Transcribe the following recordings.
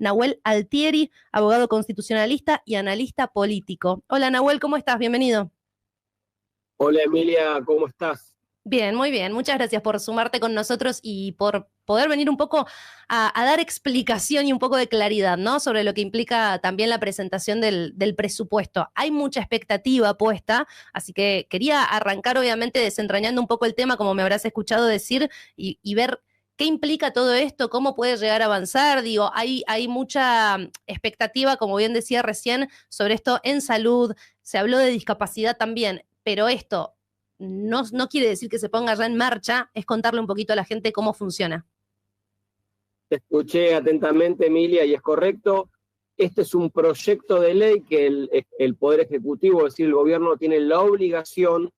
Nahuel Altieri, abogado constitucionalista y analista político. Hola Nahuel, ¿cómo estás? Bienvenido. Hola Emilia, ¿cómo estás? Bien, muy bien. Muchas gracias por sumarte con nosotros y por poder venir un poco a dar explicación y un poco de claridad, ¿no? Sobre lo que implica también la presentación del presupuesto. Hay mucha expectativa puesta, así que quería arrancar obviamente desentrañando un poco el tema, como me habrás escuchado decir, y ver qué implica todo esto, cómo puede llegar a avanzar. Digo, hay mucha expectativa, como bien decía recién, sobre esto en salud. Se habló de discapacidad también, pero esto no quiere decir que se ponga ya en marcha, es contarle un poquito a la gente cómo funciona. Te escuché atentamente, Emilia, y es correcto. Este es un proyecto de ley que el Poder Ejecutivo, es decir, el gobierno, tiene la obligación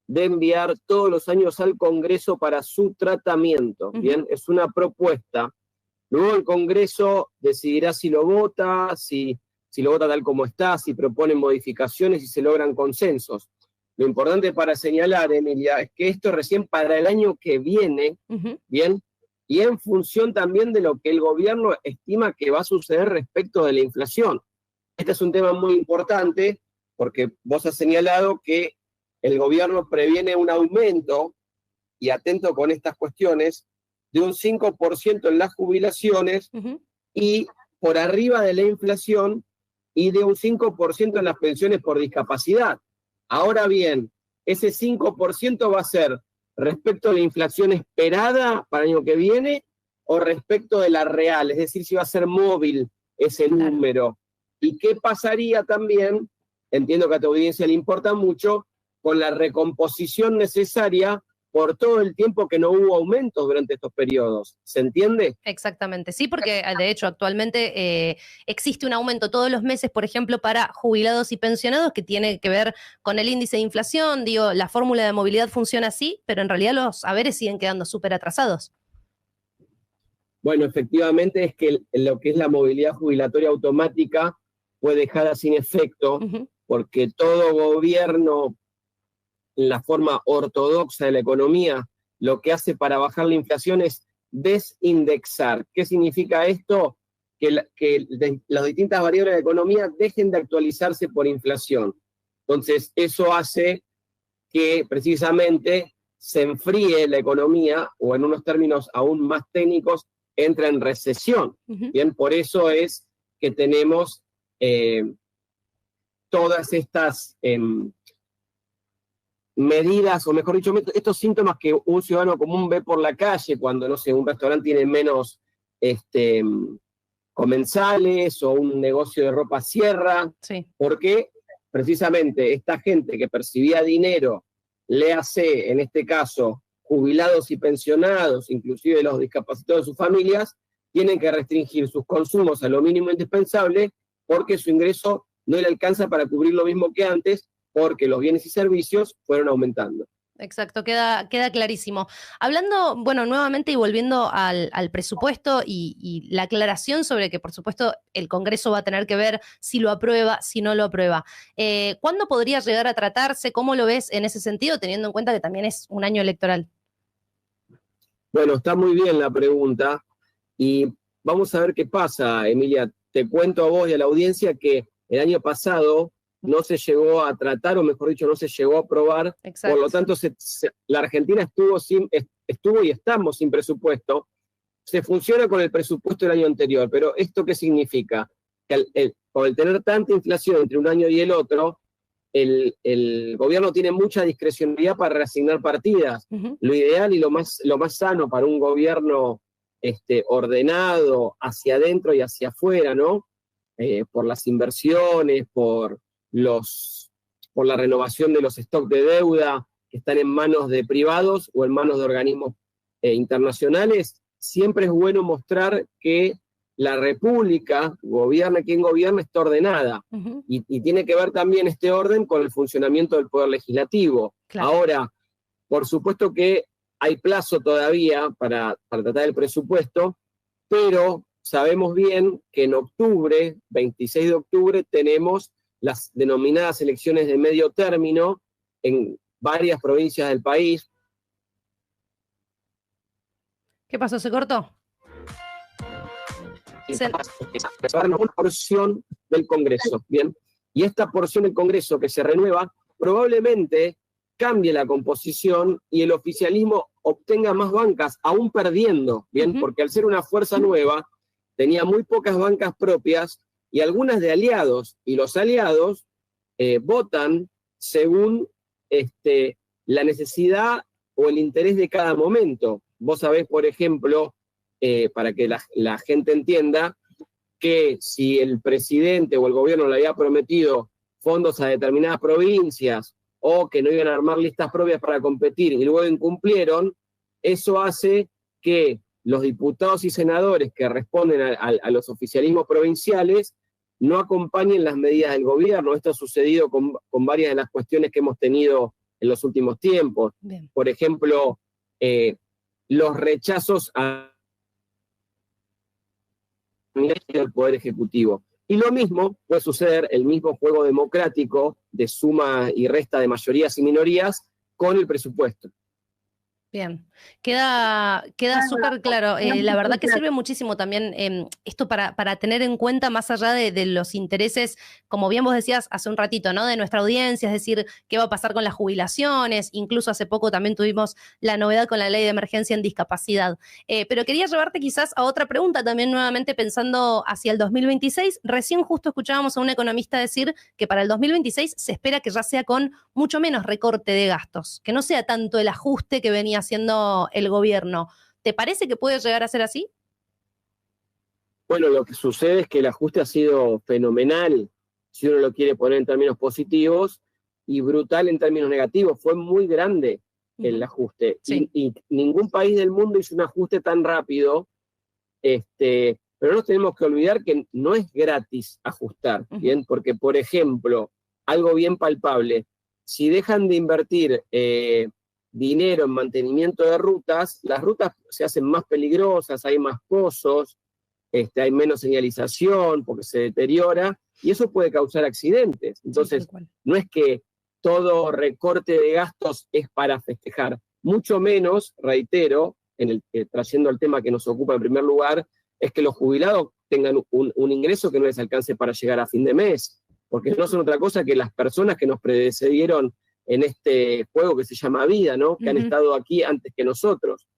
de enviar todos los años al Congreso para su tratamiento. Bien, es una propuesta. Luego el Congreso decidirá si lo vota, si lo vota tal como está, si propone modificaciones y se logran consensos. Lo importante para señalar, Emilia, es que esto es recién para el año que viene, ¿bien? Y en función también de lo que el gobierno estima que va a suceder respecto de la inflación. Este es un tema muy importante porque vos has señalado que el gobierno previene un aumento, y atento con estas cuestiones, de un 5% en las jubilaciones y por arriba de la inflación y de un 5% en las pensiones por discapacidad. Ahora bien, ese 5% va a ser respecto a la inflación esperada para el año que viene o respecto de la real, es decir, si va a ser móvil ese número. ¿Y qué pasaría también? Entiendo que a tu audiencia le importa mucho, con la recomposición necesaria por todo el tiempo que no hubo aumentos durante estos periodos. ¿Se entiende? Exactamente, sí, porque de hecho actualmente existe un aumento todos los meses, por ejemplo, para jubilados y pensionados que tiene que ver con el índice de inflación. Digo, la fórmula de movilidad funciona así, pero en realidad los saberes siguen quedando súper atrasados. Bueno, efectivamente es que lo que es la movilidad jubilatoria automática fue dejada sin efecto porque todo gobierno, en la forma ortodoxa de la economía, lo que hace para bajar la inflación es desindexar. ¿Qué significa esto? Que las distintas variables de la economía dejen de actualizarse por inflación. Entonces, eso hace que precisamente se enfríe la economía, o en unos términos aún más técnicos, entra en recesión. Bien, por eso es que tenemos todas estas medidas, o mejor dicho, estos síntomas que un ciudadano común ve por la calle cuando, no sé, un restaurante tiene menos comensales o un negocio de ropa cierra, porque precisamente esta gente que percibía dinero, léase en este caso jubilados y pensionados, inclusive los discapacitados de sus familias, tienen que restringir sus consumos a lo mínimo indispensable porque su ingreso no le alcanza para cubrir lo mismo que antes, porque los bienes y servicios fueron aumentando. Exacto, queda clarísimo. Hablando, bueno, nuevamente y volviendo al presupuesto y la aclaración sobre que, por supuesto, el Congreso va a tener que ver si lo aprueba, si no lo aprueba. ¿Cuándo podría llegar a tratarse? ¿Cómo lo ves en ese sentido, teniendo en cuenta que también es un año electoral? Bueno, está muy bien la pregunta y vamos a ver qué pasa, Emilia. Te cuento a vos y a la audiencia que el año pasado no se llegó a tratar, o mejor dicho, no se llegó a aprobar. Exacto. Por lo tanto, la Argentina estuvo y estamos sin presupuesto. Se funciona con el presupuesto del año anterior, pero ¿esto qué significa? Que por el tener tanta inflación entre un año y el otro, el gobierno tiene mucha discrecionalidad para reasignar partidas. Lo ideal y lo más sano para un gobierno ordenado hacia adentro y hacia afuera, ¿no? Por las inversiones, por la renovación de los stocks de deuda que están en manos de privados o en manos de organismos internacionales, siempre es bueno mostrar que la República, gobierna quien gobierna, está ordenada. Y tiene que ver también este orden con el funcionamiento del Poder Legislativo. Claro. Ahora, por supuesto que hay plazo todavía para tratar el presupuesto, pero sabemos bien que en octubre, 26 de octubre, tenemos las denominadas elecciones de medio término en varias provincias del país. ¿Qué pasó? ¿Se cortó? una porción del Congreso, ¿bien? Y esta porción del Congreso que se renueva probablemente cambie la composición y el oficialismo obtenga más bancas, aún perdiendo, ¿bien? Porque al ser una fuerza nueva, tenía muy pocas bancas propias y algunas de aliados, y los aliados votan según la necesidad o el interés de cada momento. Vos sabés, por ejemplo, para que la gente entienda, que si el presidente o el gobierno le había prometido fondos a determinadas provincias o que no iban a armar listas propias para competir y luego incumplieron, eso hace que los diputados y senadores que responden a los oficialismos provinciales no acompañen las medidas del gobierno. Esto ha sucedido con varias de las cuestiones que hemos tenido en los últimos tiempos. Bien. Por ejemplo, los rechazos del Poder Ejecutivo. Y lo mismo puede suceder, el mismo juego democrático de suma y resta de mayorías y minorías con el presupuesto. Bien, queda súper claro. La verdad que sirve muchísimo también esto para tener en cuenta más allá de los intereses, como bien vos decías hace un ratito, ¿no? De nuestra audiencia, es decir, qué va a pasar con las jubilaciones. Incluso hace poco también tuvimos la novedad con la ley de emergencia en discapacidad. Pero quería llevarte quizás a otra pregunta también nuevamente pensando hacia el 2026. Recién justo escuchábamos a un economista decir que para el 2026 se espera que ya sea con mucho menos recorte de gastos, que no sea tanto el ajuste que venía haciendo el gobierno. ¿Te parece que puede llegar a ser así? Bueno, lo que sucede es que el ajuste ha sido fenomenal, si uno lo quiere poner en términos positivos, y brutal en términos negativos. Fue muy grande el ajuste. Sí. Y ningún país del mundo hizo un ajuste tan rápido, pero no nos tenemos que olvidar que no es gratis ajustar, ¿bien? Porque, por ejemplo, algo bien palpable, si dejan de invertir dinero en mantenimiento de rutas, las rutas se hacen más peligrosas, hay más pozos, hay menos señalización porque se deteriora, y eso puede causar accidentes. Entonces, no es que todo recorte de gastos es para festejar, mucho menos, reitero, trayendo el tema que nos ocupa en primer lugar, es que los jubilados tengan un ingreso que no les alcance para llegar a fin de mes, porque no son otra cosa que las personas que nos precedieron en este juego que se llama vida, ¿no? Que han estado aquí antes que nosotros.